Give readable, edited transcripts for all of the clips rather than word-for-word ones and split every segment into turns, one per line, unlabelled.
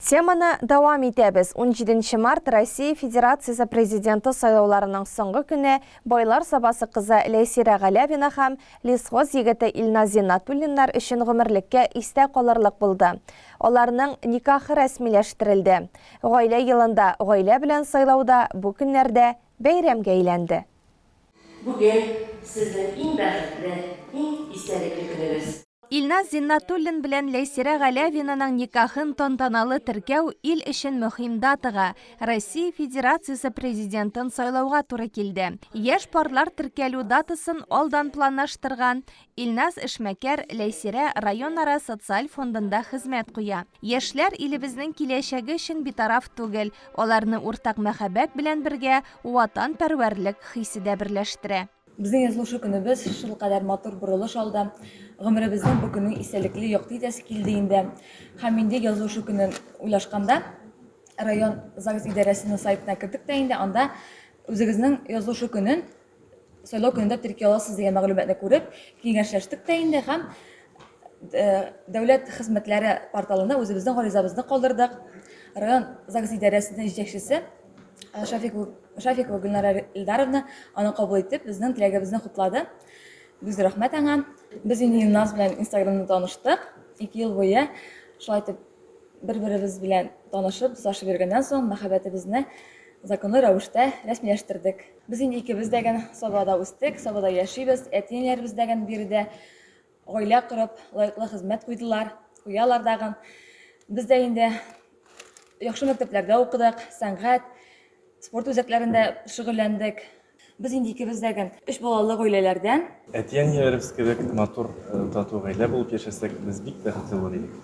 Теманы дәвам итәбез. 17 март Россия Федерациясы президенты сайлауларының соңгы көне байлар сабасы кызы Ләйсирә Галявина һәм лесхоз егете Илназ Зиннатуллиннар өчен гомерлеккә истә калырлык булды. Аларның никахы рәсмиләштерелде. Гаилә елында гаилә белән сайлауда бу көннәрдә бәйрәмгә әйләнде.
Бүген сезнең иң бәхетле, иң истәлекле көнегез.
Илназ Зиннатуллин белән Ләйсирә Галявинаның никахын тантаналы теркәү ил өчен мөһим датага, Россия Федерациясы президентын сайлауга туры килде. Яшь парлар теркәлү датасын алдан планлаштырган. Илназ Эшмәкәр Ләйсирә районара социаль фондында хезмәт куя. Яшьләр илебезнең киләчәге өчен битараф түгел, аларны уртак мәхәббәт белән бергә ватанпәрвәрлек хисе дә берләштерә.
Безнең язылышы көнебез шул кадәр матур бурылыш алды. Гомеребезнең бу көнне истәлекле якты итәсе килде инде. Һәм инде язылышы көнен уйлашканда район ЗАГС идарәсенең сайтына кирдек тә инде анда үзегезнең язылышы көнен сайлау көнендә теркәй аласыз дигән мәгълүматны күреп киңәшләштек тә инде һәм дәүләт хезмәтләре порталына үзебезнең гаризабызны калдырдык. Район ЗАГС идарәсенең җитәкчесе Шафикова Гөлнара Илдаровна аны кабул итеп, безнең теләгебезне хуплады. Без рәхмәт аңа. Без инде Илназ белән Инстаграмда таныштык. 2 ел буе шулай итеп бер-беребез белән танышып, сашып йөргәннән соң мәхәббәтебезне законлы рәвештә рәсмиләштердек. Без инде икебез дәгән Сабада үстек, Сабада яшибез, әтиеннәребез дәгән биредә гаилә корып, лаеклы хезмәт куйдылар, куялар дагын. Без дә инде яхшы мәктәпләрдә укыдык, сәнгать, спорт үзәкләрендә шөгыльләндек. Без инде икебез дәгән 3 балалы гаиләләрдән.
Әтиәннәребез кебек матур тату гаилә булып яшәсәк, без бик бәхетле булырбыз.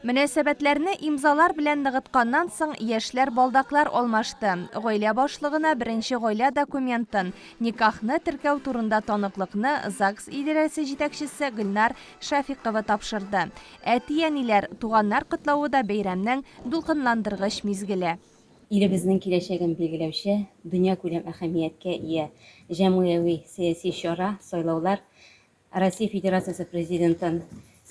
Мөнәсәбәтләрне имзалар белән ныгытканнан соң яшьләр балдаклар алмашты. Гаилә башлыгына беренче гаилә документын, никахны теркәү турында таныклыкны ЗАГС идарәсе җитәкчесе Гөлнар Шафикова тапшырды. Әтиәниләр, туганнар котлавы да бәйрәмнең дулкынландыргыч мизгеле.
Илебезнең киләчәген билгеләүче дөнья күләм әһәмияткә ия җәмгыяви сәяси чара сайлаулар Россия Федерациясы президентын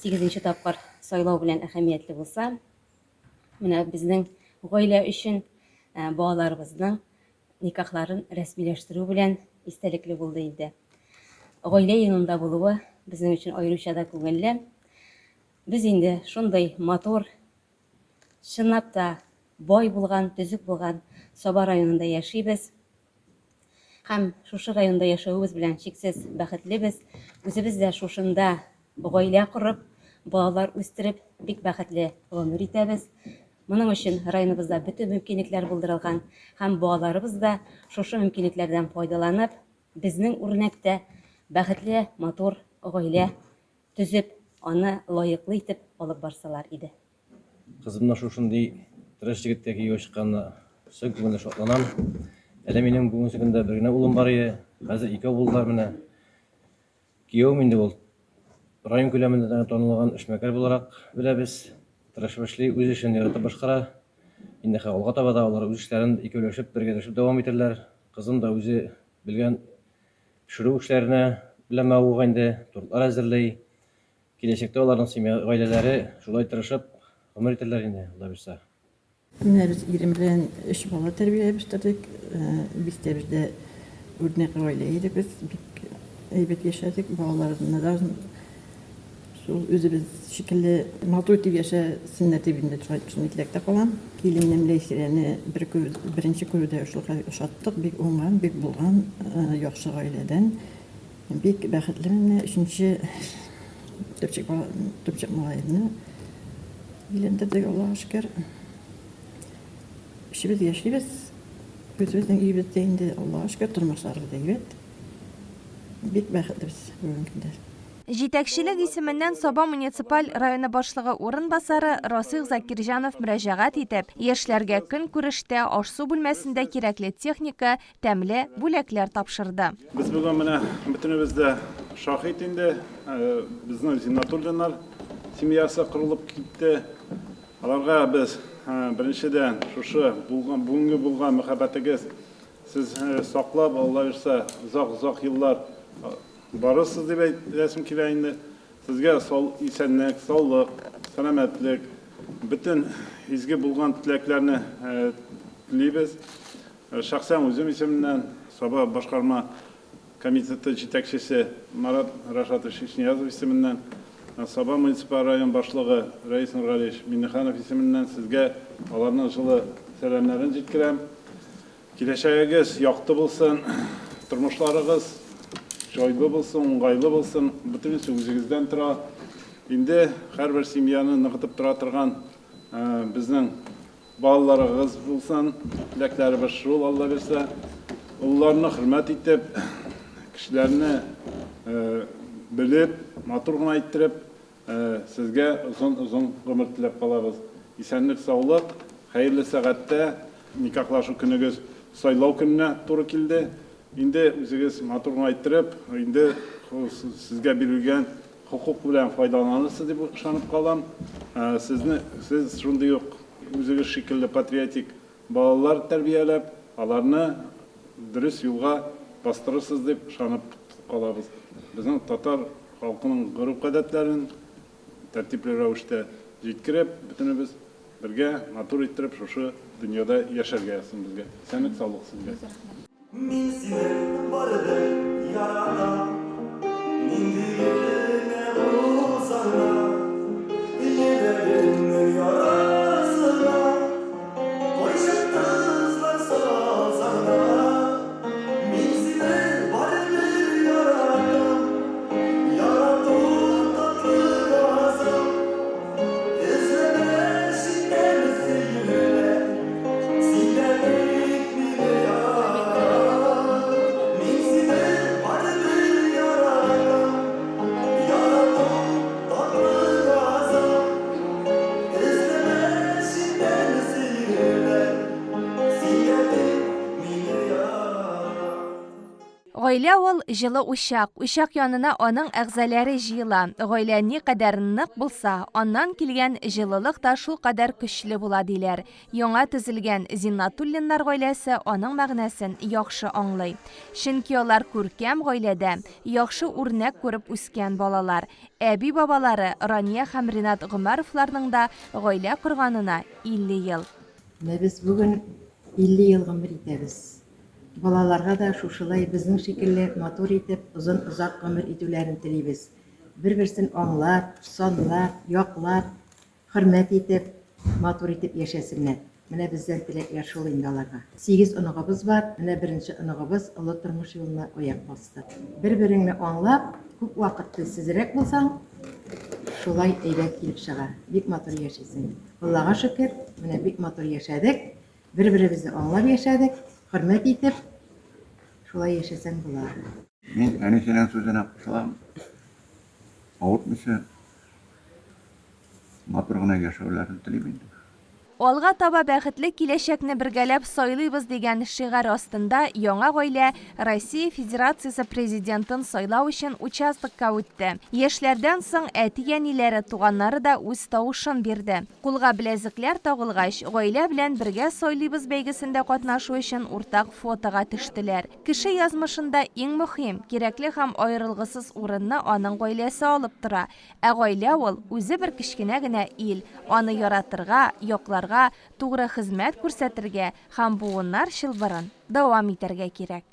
8нче тапкыр сайлау белән әһәмиятле булса, менә безнең гаилә өчен балаларыбызның никахларын рәсмиләштерү белән истәлекле булды инде. Гаилә янында булуы безнең өчен аеруча да күңелле. Без инде шундый матур, чынлап та бай булган, төзек булган Саба районында яшибез. Һәм шушы районда яшәүебез белән чиксез бәхетлебез. Үзебез дә шушында гаилә корып, балалар үстереп, бик бәхетле гомер итәбез. Моның өчен районыбызда бөтен мөмкинлекләр булдырылган һәм балаларыбыз да шушы мөмкинлекләрдән файдаланып, безнең үрнәктә бәхетле, матур гаилә төзеп, аны лаеклы итеп алып барсалар иде.
Кызымның шушындый тырыш егеткә кияү чыкканына чын күңелле шатланам. Әле минем бүген көндә бер генә улым бар иде. Хәзер 2 булдылар менә. Кияүм инде ул район күләмендә танылган эшмәкәр буларак беләбез. Тырышып эшли, үз эшен яратып башкара. Инде алга таба да алар үз эшләрен икәүләшеп, бергәләшеп дәвам итәрләр. Кызым да үзе белгән пешерү эшләренә белән мәгълүм инде, туртлар әзерләй. Киләчәктә аларның семья гаиләләре шулай тырышып гомер итәрләр инде, Алла бирсә.
Biz 23 bala tərbiyələşdirdik. Biz də bizdə örnək ailə idik. Biz bik heybət yaşadık. Balalarına özümüz şəkilli matur etib yaşasınlar evində düşünməkdə qalan. Gelinimlə Leysirəni birinci körüdə uşatdıq. Bik onların, bik bulğan, yaxşı ailədən. Bik bəxətlərimlə üçüncü töpçək malayını iləndirdik Allah'a şükür. İşimiz yaşayız. Özümüzün iyibizdə indi Allah'a şükür turmuşlarımız da iyibid. Bik bəxətlibiz bugün gündə.
Җитәкчелек исеменнән Саба муниципаль районы башлыгы урынбасары Расих Закирҗанов мөрәҗәгать итеп, яшьләргә көн күрештә аш-су бүлмәсендә кирәкле техника, тәмле бүләкләр тапшырды.
Без бүген менә бөтенебез дә шаһит инде. Безнең Зиннатуллиннар семьясы курылып китте. Аларга без беренчедән шушы бүгенге булган мәхәббәтегез сез саклап, Алла бирсә, озак еллар барысыз дип әйтәсем килә инде. Сезгә исәнлек, саулык, сәламәтлек, bütün изге булган теләкләрне телибез. Шәхсән үзем исемнән Саба башкарма комитеты җитәкчесе Марат Рашатович Ишниязов исеменнән, Саба муниципаль район башлыгы Раис Нургалиевич Миннеханов исеменнән сезгә аларның җылы сәламнәрен җиткерәм. Киләчәгегез якты булсын, тормышларыгыз җайлы булсын, уңгайлы булсын. Бөтенесе үзегездән тора. Инде һәрбер семьяны ныгытып тора торган безнең балаларыгыз булсын, теләкләребез шул, Алла берсә. Улларны хөрмәт итеп, кешеләрне белеп, матур гына иттереп, сезгә озын гомер теләп калабыз. Исәнлек, саулык, хәерле сәгатьтә никахлашу көнегез сайлау көненә туры килде. Инде үзегез матур гына иттереп, инде сезгә бирелгән хукук белән файдаланырсыз дип ышанып калам. Сез шундый ук үзегез шикелле патриотик балалар тәрбияләп, аларны дөрес юлга бастырырсыз дип ышанып калабыз. Безнең татар халкының гореф-гадәтләрен тәртипле рәвештә җиткереп, бөтенебез бергә матур иттереп шушы дөньяда яшәргә язсын безгә. Исәнлек, саулык сезгә.
Min seni vardı yarada, min diline uzana, yüreğimin yarasına, koşatızlar sazana. Min seni vardı yarada, yaradı tatlı azam, izleme şiddet seyirle, sinirlik bile yar.
Гаилә ул җылы учак. Учак янына аның әгъзаләре җыела. Гаилә ни кадәр нык булса, аннан килгән җылылык та шул кадәр көчле була диләр. Яңа төзелгән Зиннатуллиннар гаиләсе аның мәгънәсен яхшы аңлый. Чөнки алар күркәм гаиләдә яхшы үрнәк күреп үскән балалар. Әби-бабалары Рания һәм Ринат Гомәровларның да гаилә корганына 50 ел.
Без бүген 50 ел гомер итәбез. Балаларга да шушылай безнең шикелле матур итеп, озак гомер итүләрен телибез. Бер-берсен аңлап, санлап, яклап, хөрмәт итеп, матур итеп яшәсеннәр. Менә бездән теләкләр шул инде аларга. 8 оныгыбыз бар. Менә беренче оныгыбыз олы тормыш юлына аяк басты. Бер-береңне аңлап, күп вакытты сизрәк булсаң, шулай әйбәт килеп чыга. Бик матур яшәсен. Аллага шөкер, менә бик матур яшәдек. Бер-беребезне аңлап яшәдек. Хөрмәт итеп, шулай яшәсәң була.
Мин әнисенең сүзенә кушылам. Авыртмыйча матур гына яшәүләрен телим инде.
Алга таба бәхетле киләчәкне бергәләп сайлыйбыз дигән шигар астында яңа гаилә Россия Федерациясе президентын сайлау өчен участокка үтте. Яшьләрдән соң әти-әниләре, туганнары да үз тавышын бирде. Кулга беләзекләр тагылгач, гаилә белән бергә сайлыйбыз бәйгесендә катнашу өчен уртак фотога төштеләр. Кеше язмышында иң мөһим, кирәкле һәм аерылгысыз урынны аның гаиләсе алып тора. Ә гаилә ул үзе бер кечкенә генә ил. Аны яратырга, якларга, тугры хезмәт күрсәтергә һәм буыннар чылбырын дәвам итәргә кирәк.